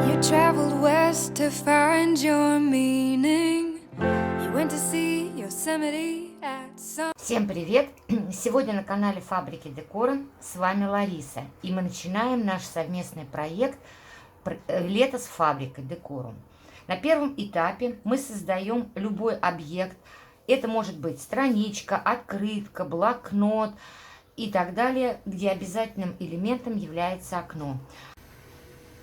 You traveled west to find your meaning. You went to see Yosemite at some... Всем привет! Сегодня на канале Фабрики Декору с вами Лариса. И мы начинаем наш совместный проект «Лето» с Фабрикой Декору. На первом этапе мы создаем любой объект. Это может быть страничка, открытка, блокнот и так далее, где обязательным элементом является окно.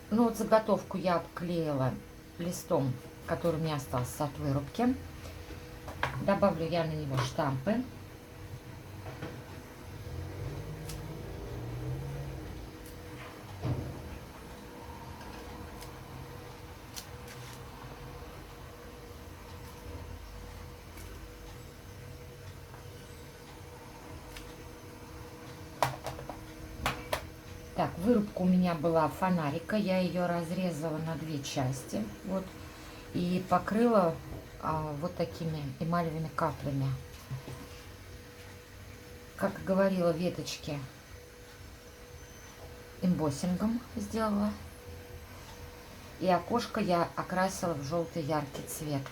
Ну вот заготовку я обклеила листом, который у меня остался от вырубки. Добавлю я на него штампы. Так, вырубка у меня была фонарика, я ее разрезала на две части, вот, и покрыла вот такими эмалевыми каплями. Как говорила, веточки эмбоссингом сделала, и окошко я окрасила в желтый яркий цвет.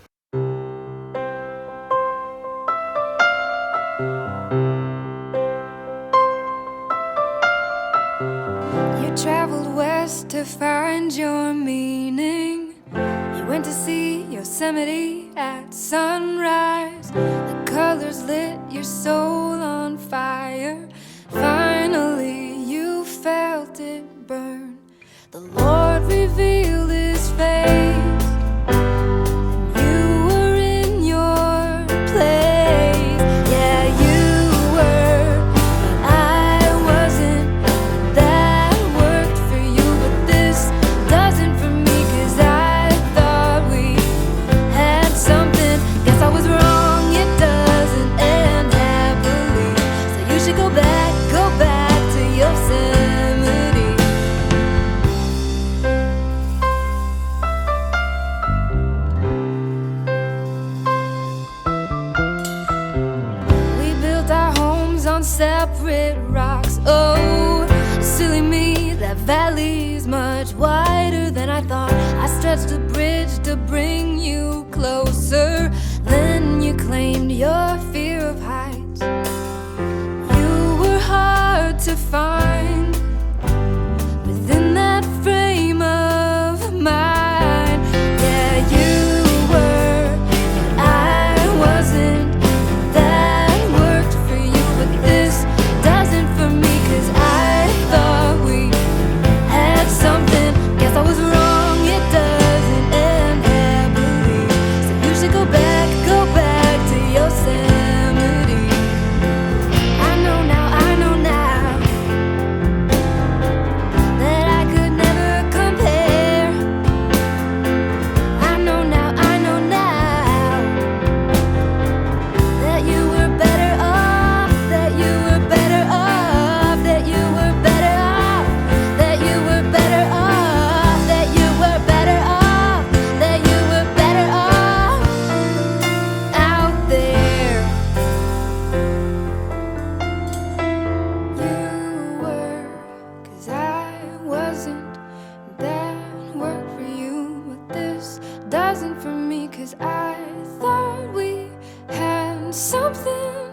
Traveled west to find your meaning. You went to see Yosemite at sunrise. The colors lit your soul on fire. Finally you felt it burn. The Lord revealed His face. You were in your place. Yeah, you were, but I wasn't. That worked for you, but this doesn't for me, 'cause I thought we had something. Guess I was wrong, it doesn't end happily. So you should go back to Yosemite. We built our homes on separate rocks. Oh, silly me, that valley's much wider than I thought. I stretched a bridge to bring you closer. Then you claimed your fear of heights. You were hard to find within that frame of mind. Yeah, you were, but I wasn't. That worked for you, but this doesn't for me, 'cause I thought we had something. Guess I was wrong, it doesn't end happily. So you should go back to Yosemite. I know now that I could never compare. I know now that you were better off, that you were better off, that you were better off, that you were better off, that you were better off, that you were better off out there. You were, 'cause I wasn't. That worked for you, but this doesn't for me, 'cause I thought we had something.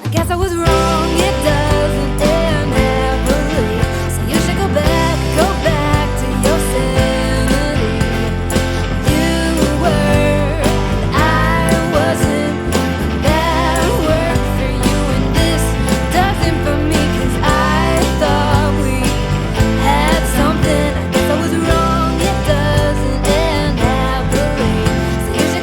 I guess I was wrong, it doesn't end happily. So you should go back to Yosemite. You were, but I wasn't. That worked for you, and this doesn't for me, 'cause I thought we had something. I guess I was wrong, it doesn't end happily. So you should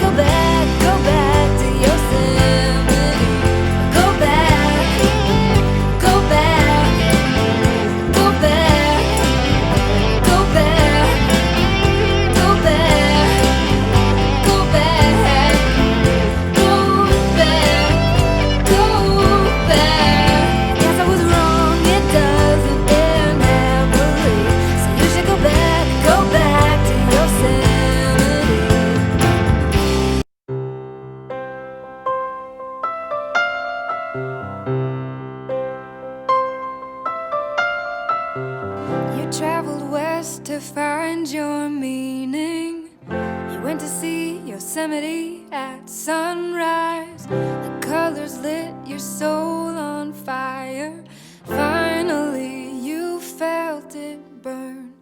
to find your meaning. You went to see Yosemite at sunrise. The colors lit your soul on fire. Finally, you felt it burn.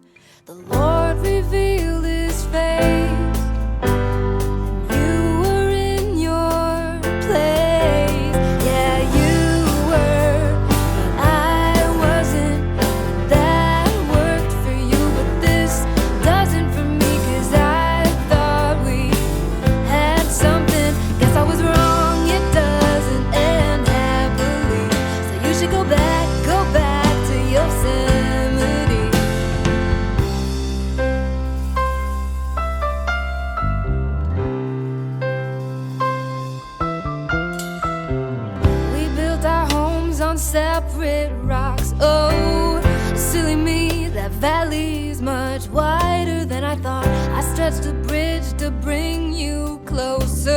The Lord revealed His face. You were in your place. Yeah, you were, but I wasn't. That worked for you, but this doesn't for me, 'cause I thought we had something. Guess I was wrong, it doesn't end happily. So you should go back to Yosemite. We built our homes on separate rocks. Oh, silly me, that valley's much wider than I thought. I stretched a bridge to bring you closer.